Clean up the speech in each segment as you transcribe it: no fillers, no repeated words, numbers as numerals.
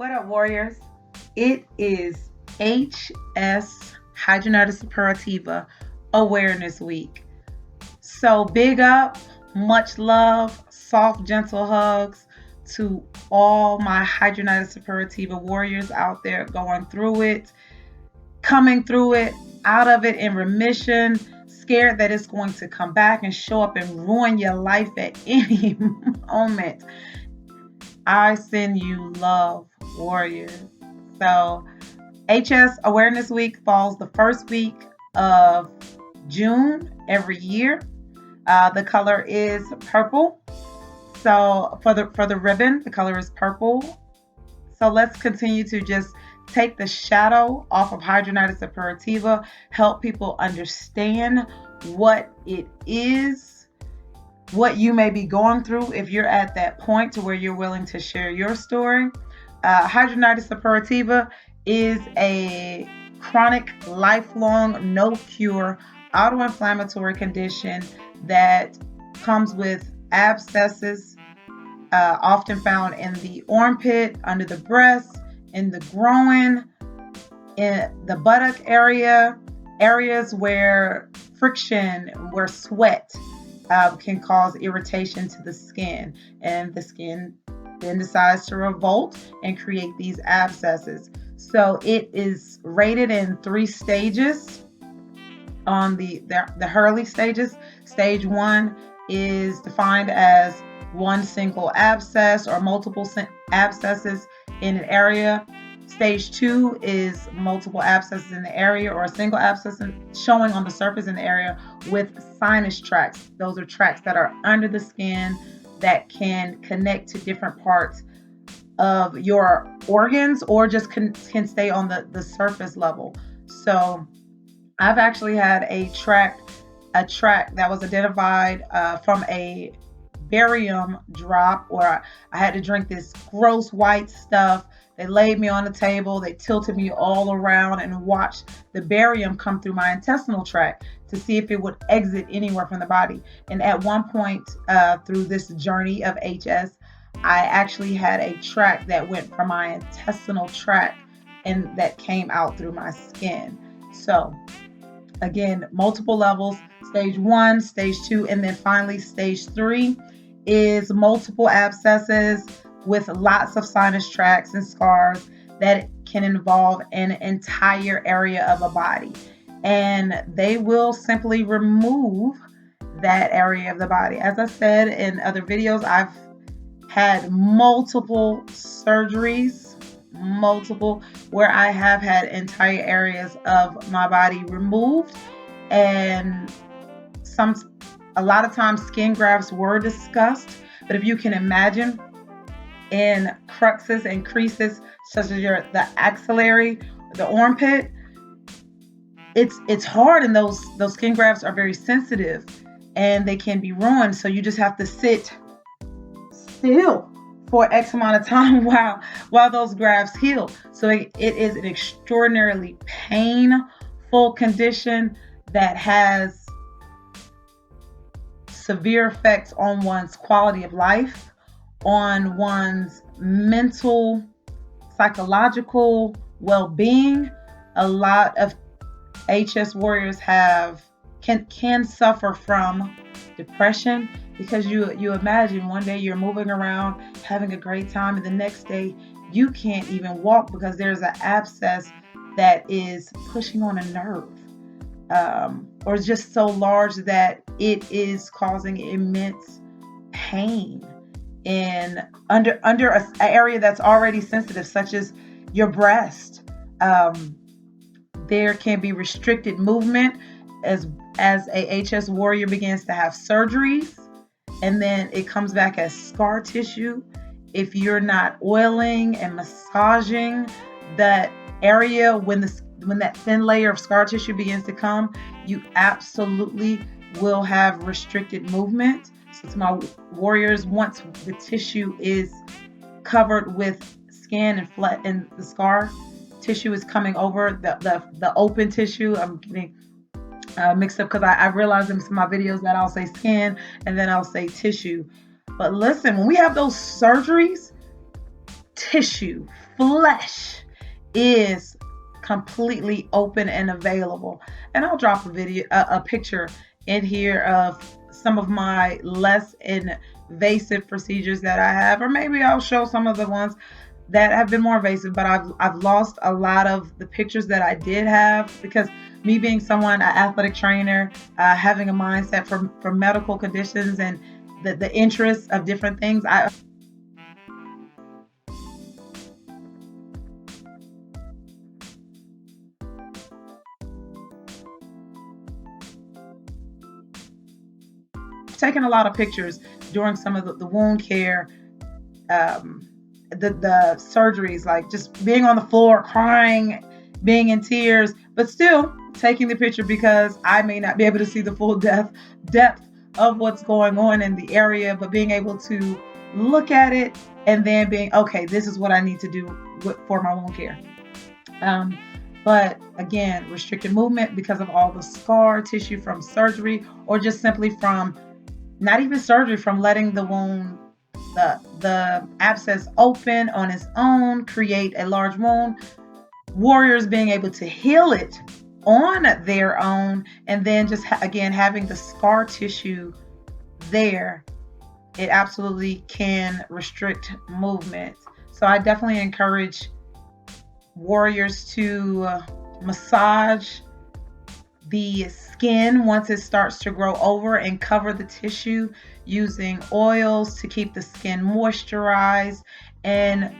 What up, warriors? It is HS Hydrogenatus Suppurativa Awareness Week. So, big up, much love, soft, gentle hugs to all my Hydrogenatus Suppurativa warriors out there going through it, coming through it, out of it in remission, scared that it's going to come back and show up and ruin your life at any moment. I send you love, warriors. So, HS Awareness Week falls the first week of June every year. The color is purple. So for the ribbon, the color is purple. So let's continue to just take the shadow off of Hydrogenatus Suppurativa, help people understand what it is, what you may be going through if you're at that point to where you're willing to share your story. Hydrogenatus Suppurativa is a chronic, lifelong, no cure autoinflammatory condition that comes with abscesses, often found in the armpit, under the breast, in the groin, in the buttock area, areas where friction, where sweat can cause irritation to the skin, and the skin then decides to revolt and create these abscesses. So it is rated in 3 stages on the Hurley stages. Stage 1 is defined as one single abscess or multiple abscesses in an area. Stage 2 is multiple abscesses in the area or a single abscess showing on the surface in the area with sinus tracts. Those are tracts that are under the skin that can connect to different parts of your organs or just can stay on the surface level. So I've actually had a tract that was identified from a barium drop, or I had to drink this gross white stuff. They laid me on the table, they tilted me all around and watched the barium come through my intestinal tract to see if it would exit anywhere from the body. And at one point through this journey of HS, I actually had a tract that went from my intestinal tract and that came out through my skin. So again, multiple levels: stage 1, stage 2, and then finally stage 3 is multiple abscesses with lots of sinus tracts and scars that can involve an entire area of a body. And they will simply remove that area of the body. As I said in other videos, I've had multiple surgeries, where I have had entire areas of my body removed, and a lot of times skin grafts were discussed. But if you can imagine, in cruxes and creases such as the axillary, the armpit, it's hard, and those skin grafts are very sensitive and they can be ruined. So you just have to sit still for X amount of time while those grafts heal. So it is an extraordinarily painful condition that has severe effects on one's quality of life, on one's mental, psychological well-being. A lot of HS warriors can suffer from depression, because you imagine one day you're moving around having a great time, and the next day you can't even walk because there's an abscess that is pushing on a nerve, or just so large that it is causing immense pain in under an area that's already sensitive, such as your breast. There can be restricted movement as a HS warrior begins to have surgeries, and then it comes back as scar tissue. If you're not oiling and massaging that area, when that thin layer of scar tissue begins to come, you absolutely will have restricted movement. So to my warriors, once the tissue is covered with skin and flat, and the scar tissue is coming over the open tissue, I'm getting mixed up because I realize in some of my videos that I'll say skin and then I'll say tissue. But listen, when we have those surgeries, tissue, flesh is completely open and available. And I'll drop a picture in here of some of my less invasive procedures that I have, or maybe I'll show some of the ones that have been more invasive. But I've lost a lot of the pictures that I did have because me being someone, an athletic trainer, having a mindset for medical conditions and the interests of different things. I've taken a lot of pictures during some of the wound care, um, the surgeries, like just being on the floor, crying, being in tears, but still taking the picture because I may not be able to see the full depth of what's going on in the area, but being able to look at it and then being okay, this is what I need to do for my wound care. Um, but again, restricted movement because of all the scar tissue from surgery, or just simply from not even surgery, from letting the wound, the abscess open on its own, create a large wound. Warriors being able to heal it on their own, and then just again having the scar tissue there, it absolutely can restrict movement. So I definitely encourage warriors to massage the skin once it starts to grow over and cover the tissue using oils to keep the skin moisturized, and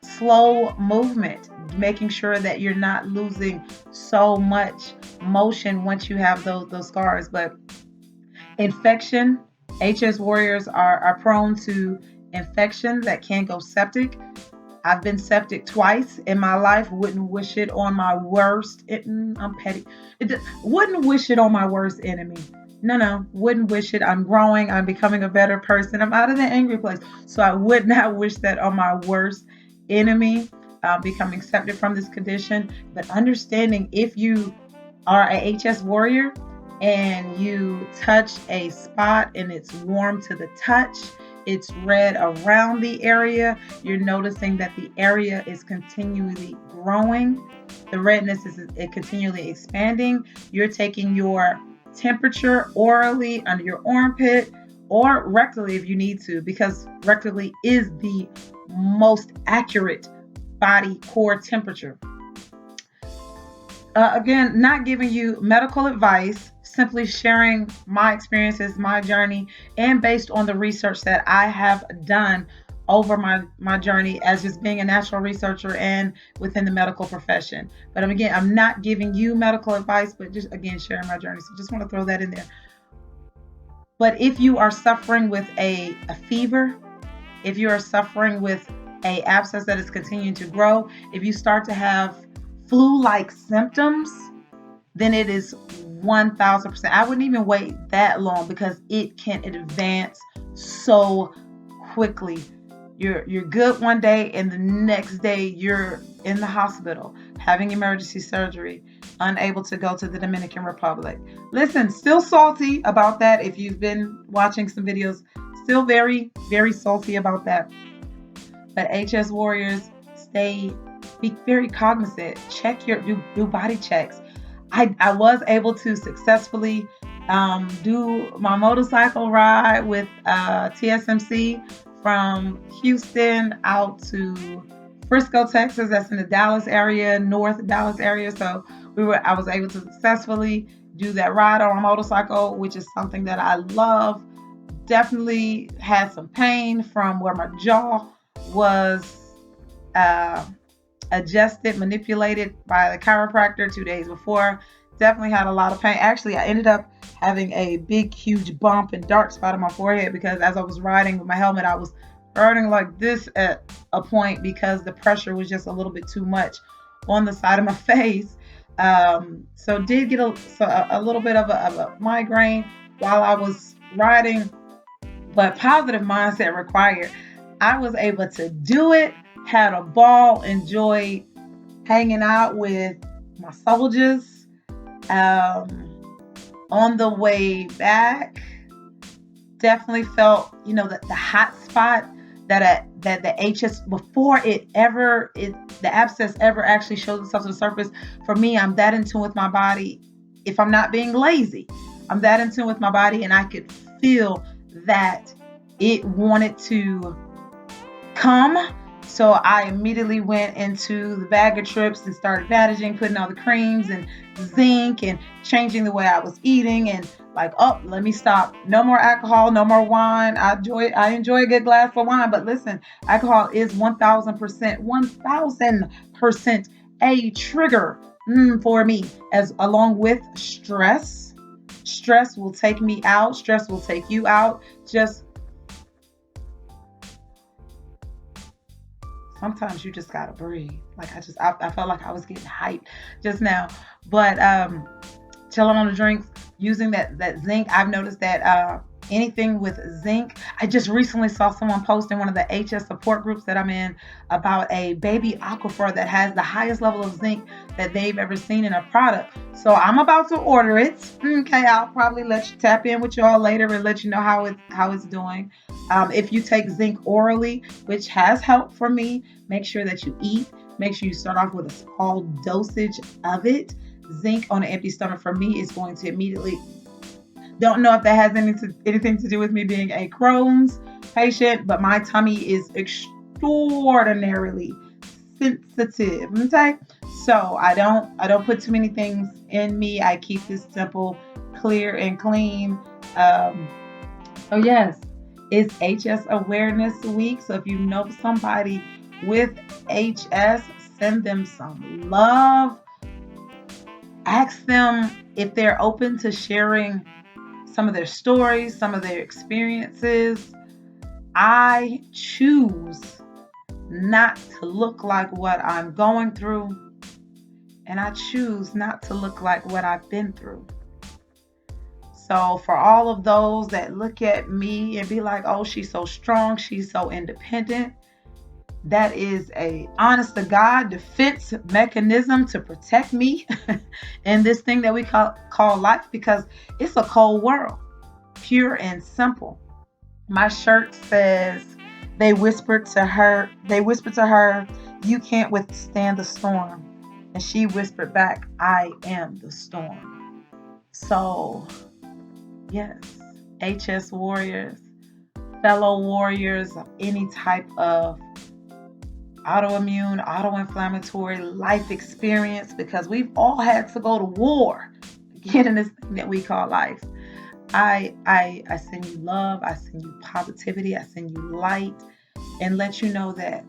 slow movement, making sure that you're not losing so much motion once you have those scars. But infection, HS warriors are prone to infections that can go septic. I've been septic twice in my life. Wouldn't wish it on my worst. I'm petty. Wouldn't wish it on my worst enemy. No, wouldn't wish it. I'm growing. I'm becoming a better person. I'm out of the angry place. So I would not wish that on my worst enemy, becoming septic from this condition. But understanding, if you are a HS warrior and you touch a spot and it's warm to the touch, it's red around the area, you're noticing that the area is continually growing. The redness is continually expanding. You're taking your temperature orally under your armpit or rectally if you need to, because rectally is the most accurate body core temperature. Again, not giving you medical advice, simply sharing my experiences, my journey, and based on the research that I have done over my journey as just being a natural researcher and within the medical profession. But again, I'm not giving you medical advice, but just again sharing my journey. So just want to throw that in there. But if you are suffering with a fever, if you are suffering with a abscess that is continuing to grow, if you start to have flu-like symptoms, then it is 1000%. I wouldn't even wait that long because it can advance so quickly. You're good one day and the next day you're in the hospital having emergency surgery, unable to go to the Dominican Republic. Listen, still salty about that. If you've been watching some videos, still very, very salty about that. But HS warriors, be very cognizant. Check do body checks. I was able to successfully do my motorcycle ride with TSMC from Houston out to Frisco, Texas. That's in the Dallas area, North Dallas area. So I was able to successfully do that ride on a motorcycle, which is something that I love. Definitely had some pain from where my jaw was adjusted, manipulated by the chiropractor 2 days before. Definitely had a lot of pain. Actually, I ended up having a big, huge bump and dark spot on my forehead because as I was riding with my helmet, I was burning like this at a point because the pressure was just a little bit too much on the side of my face. So did get a little bit of a migraine while I was riding, but positive mindset required. I was able to do it, had a ball, enjoyed hanging out with my soldiers. On the way back, definitely felt, the hot spot that the HS before the abscess ever actually shows itself to the surface. For me, I'm that in tune with my body. If I'm not being lazy, I'm that in tune with my body, and I could feel that it wanted to come. So I immediately went into the bag of trips and started bandaging, putting all the creams and zinc and changing the way I was eating, and like, oh, let me stop. No more alcohol, no more wine. I enjoy a good glass of wine, but listen, alcohol is 1000% a trigger for me, as along with stress. Stress will take me out, stress will take you out. Just sometimes you just gotta breathe. Like I felt like I was getting hyped just now. But chilling on the drinks, using that zinc. I've noticed that anything with zinc. I just recently saw someone post in one of the HS support groups that I'm in about a baby aquifer that has the highest level of zinc that they've ever seen in a product. So I'm about to order it. Okay, I'll probably let you tap in with y'all later and let you know how it's doing. If you take zinc orally, which has helped for me, make sure that you eat. Make sure you start off with a small dosage of it. Zinc on an empty stomach for me is going to immediately, don't know if that has anything to do with me being a Crohn's patient, but my tummy is extraordinarily sensitive. Okay, so I don't put too many things in me. I keep this simple, clear, and clean. Um, so yes, it's HS Awareness Week. So if you know somebody with HS, send them some love. Ask them if they're open to sharing some of their stories, some of their experiences. I choose not to look like what I'm going through, and I choose not to look like what I've been through. So, for all of those that look at me and be like, oh, she's so strong, she's so independent, that is a honest to God defense mechanism to protect me in this thing that we call life, because it's a cold world, pure and simple. My shirt says, they whispered to her, you can't withstand the storm. And she whispered back, I am the storm. So, yes, HS warriors, fellow warriors of any type of autoimmune, auto-inflammatory life experience, because we've all had to go to war to get in this thing that we call life. I send you love, I send you positivity, I send you light, and let you know that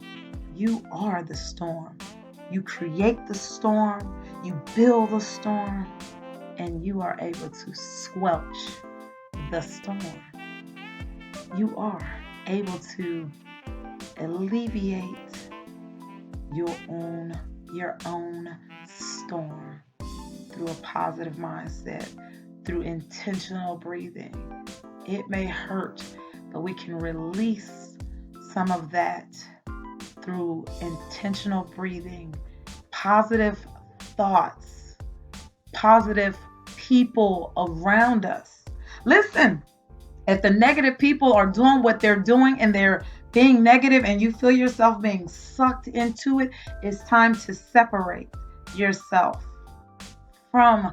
you are the storm. You create the storm, you build the storm, and you are able to squelch the storm. You are able to alleviate your own storm through a positive mindset, through intentional breathing. It may hurt, but we can release some of that through intentional breathing, positive thoughts, positive people around us. Listen, if the negative people are doing what they're doing and they're being negative and you feel yourself being sucked into it, it's time to separate yourself from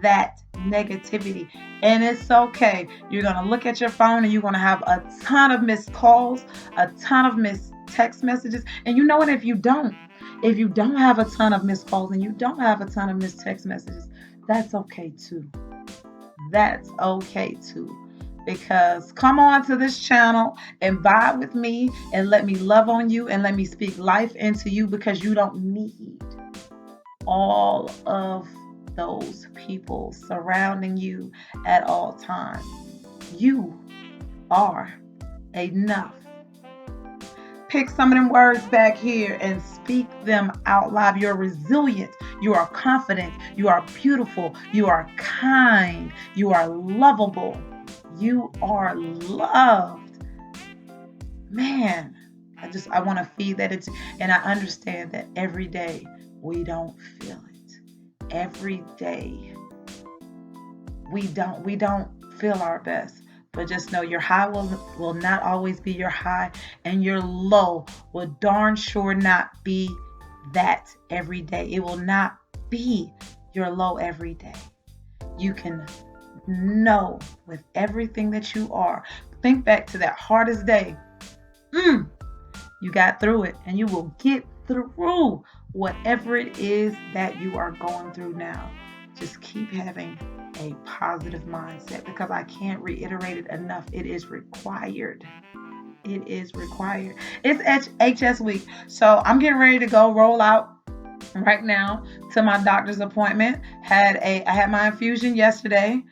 that negativity. And it's okay. You're going to look at your phone and you're going to have a ton of missed calls, a ton of missed text messages. And you know what? If you don't have a ton of missed calls and you don't have a ton of missed text messages, that's okay too. That's okay too. Because come on to this channel and vibe with me and let me love on you and let me speak life into you, because you don't need all of those people surrounding you at all times. You are enough. Pick some of them words back here and speak them out loud. You're resilient. You are confident. You are beautiful. You are kind. You are lovable. You are loved. Man, I want to feed that into, and I understand that every day we don't feel it. Every day we don't feel our best. But just know your high will not always be your high, and your low will darn sure not be that every day. It will not be your low every day. You can know with everything that you are. Think back to that hardest day. You got through it, and you will get through whatever it is that you are going through now. Just keep having a positive mindset, because I can't reiterate it enough. It is required. It is required. It's HS week, so I'm getting ready to go roll out right now to my doctor's appointment. I had my infusion yesterday,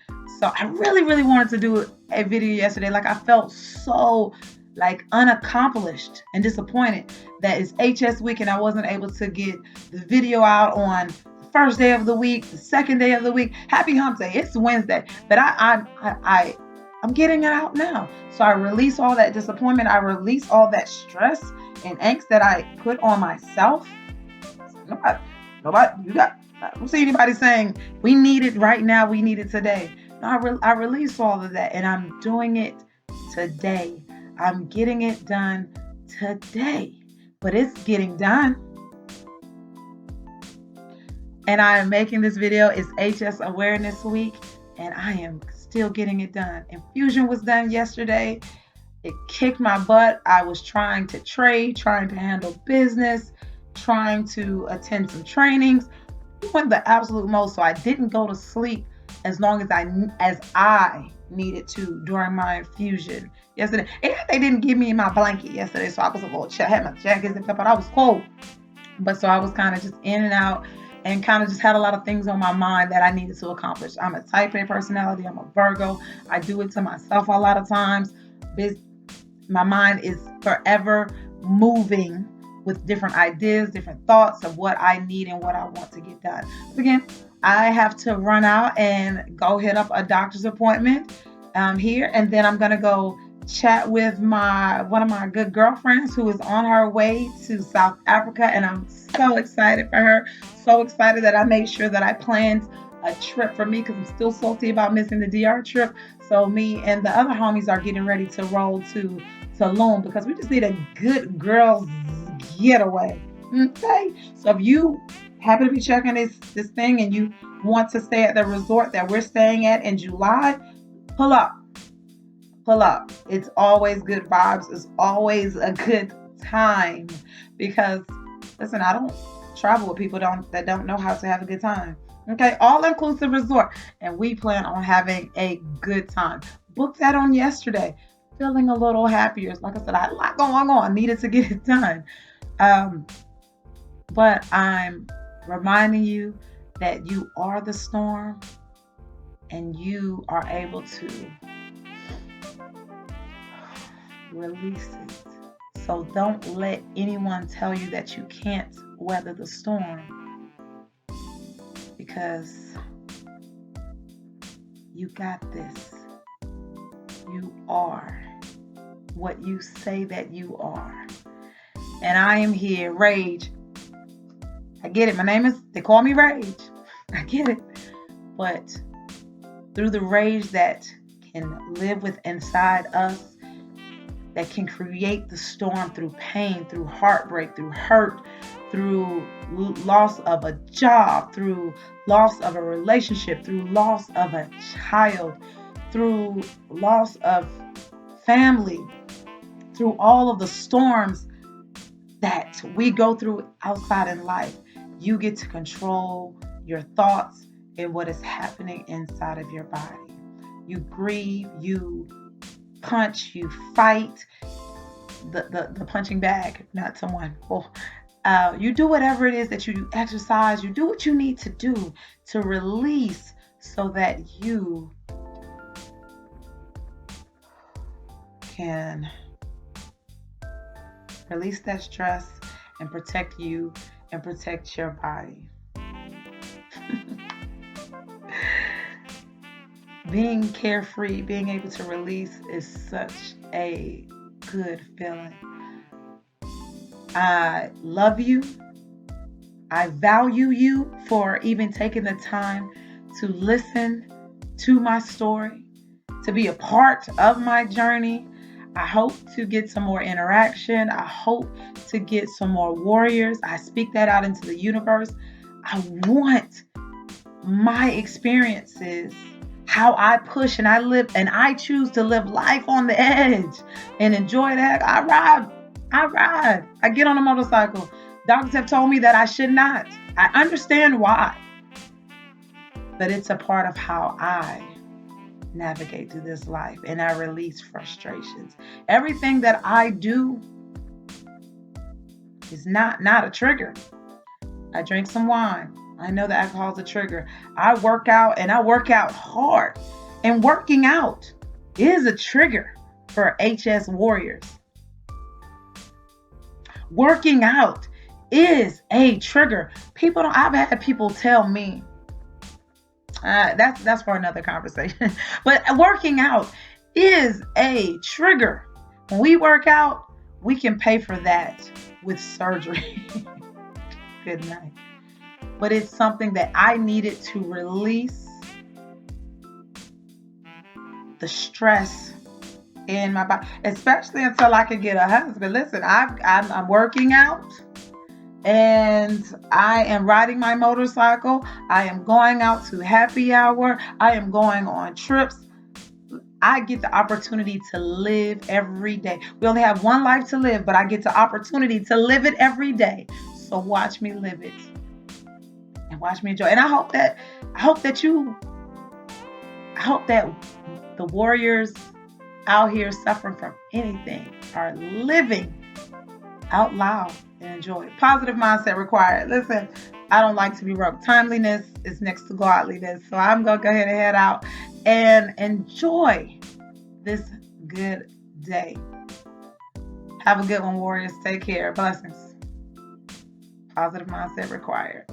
so I really wanted to do a video yesterday. Like, I felt so like unaccomplished and disappointed that it's HS week and I wasn't able to get the video out on the first day of the week, the second day of the week. Happy Hump Day. It's Wednesday, but I'm getting it out now. So I release all that disappointment. I release all that stress and angst that I put on myself. Nobody, I don't see anybody saying we need it right now, we need it today. No, I release all of that, and I'm doing it today. I'm getting it done today, but it's getting done. And I am making this video. It's HS Awareness Week, and I am still getting it done. Infusion was done yesterday. It kicked my butt. I was trying to trade, trying to handle business, trying to attend some trainings. It went the absolute most, so I didn't go to sleep as long as I needed to during my infusion yesterday. And they didn't give me my blanket yesterday, so I was a little I had my jacket zipped up, but I was cold. But so I was kind of just in and out, and kind of just had a lot of things on my mind that I needed to accomplish. I'm a type A personality. I'm a Virgo. I do it to myself a lot of times. My mind is forever moving with different ideas, different thoughts of what I need and what I want to get done. So again, I have to run out and go hit up a doctor's appointment here, and then I'm gonna go chat with one of my good girlfriends who is on her way to South Africa, and I'm so excited for her. So excited that I made sure that I planned a trip for me, because I'm still salty about missing the DR trip. So me and the other homies are getting ready to roll to Tulum, because we just need a good girls getaway. Okay, so if you happen to be checking this thing and you want to stay at the resort that we're staying at in July, pull up. It's always good vibes. It's always a good time, because listen, I don't travel with people that don't know how to have a good time. Okay, all inclusive resort, and we plan on having a good time. Booked that on yesterday. Feeling a little happier. Like I said, I had a lot going on. Needed to get it done. But I'm reminding you that you are the storm, and you are able to release it. So don't let anyone tell you that you can't weather the storm, because you got this. You are what you say that you are. And I am here. Rage. I get it. They call me Rage. I get it. But through the rage that can live with inside us, that can create the storm through pain, through heartbreak, through hurt, through loss of a job, through loss of a relationship, through loss of a child, through loss of family, through all of the storms that we go through outside in life, you get to control your thoughts and what is happening inside of your body. You grieve, you punch, you fight, the punching bag, not someone. You do whatever it is that you do, exercise, you do what you need to do to release, so that you can release that stress and protect you and protect your body. Being carefree, being able to release is such a good feeling. I love you. I value you for even taking the time to listen to my story. to be a part of my journey. I hope to get some more interaction. I hope to get some more warriors. I speak that out into the universe. I want my experiences, how I push and I live and I choose to live life on the edge and enjoy that. I ride. I ride. I get on a motorcycle. Doctors have told me that I should not. I understand why, but it's a part of how I navigate through this life and I release frustrations. Everything that I do is not a trigger. I drink some wine. I know that alcohol is a trigger. I work out and I work out hard. And working out is a trigger for HS warriors. Working out is a trigger. People don't. I've had people tell me that's for another conversation. But working out is a trigger. When we work out, we can pay for that with surgery. Good night. But it's something that I needed to release the stress in my body, especially until I could get a husband. Listen, I'm working out and I am riding my motorcycle. I am going out to happy hour. I am going on trips. I get the opportunity to live every day. We only have one life to live, but I get the opportunity to live it every day. So watch me live it and watch me enjoy. And I hope that the warriors out here suffering from anything are living out loud and enjoy. Positive mindset required. Listen, I don't like to be broke. Timeliness is next to godliness. So I'm going to go ahead and head out and enjoy this good day. Have a good one, warriors. Take care. Blessings. Positive mindset required.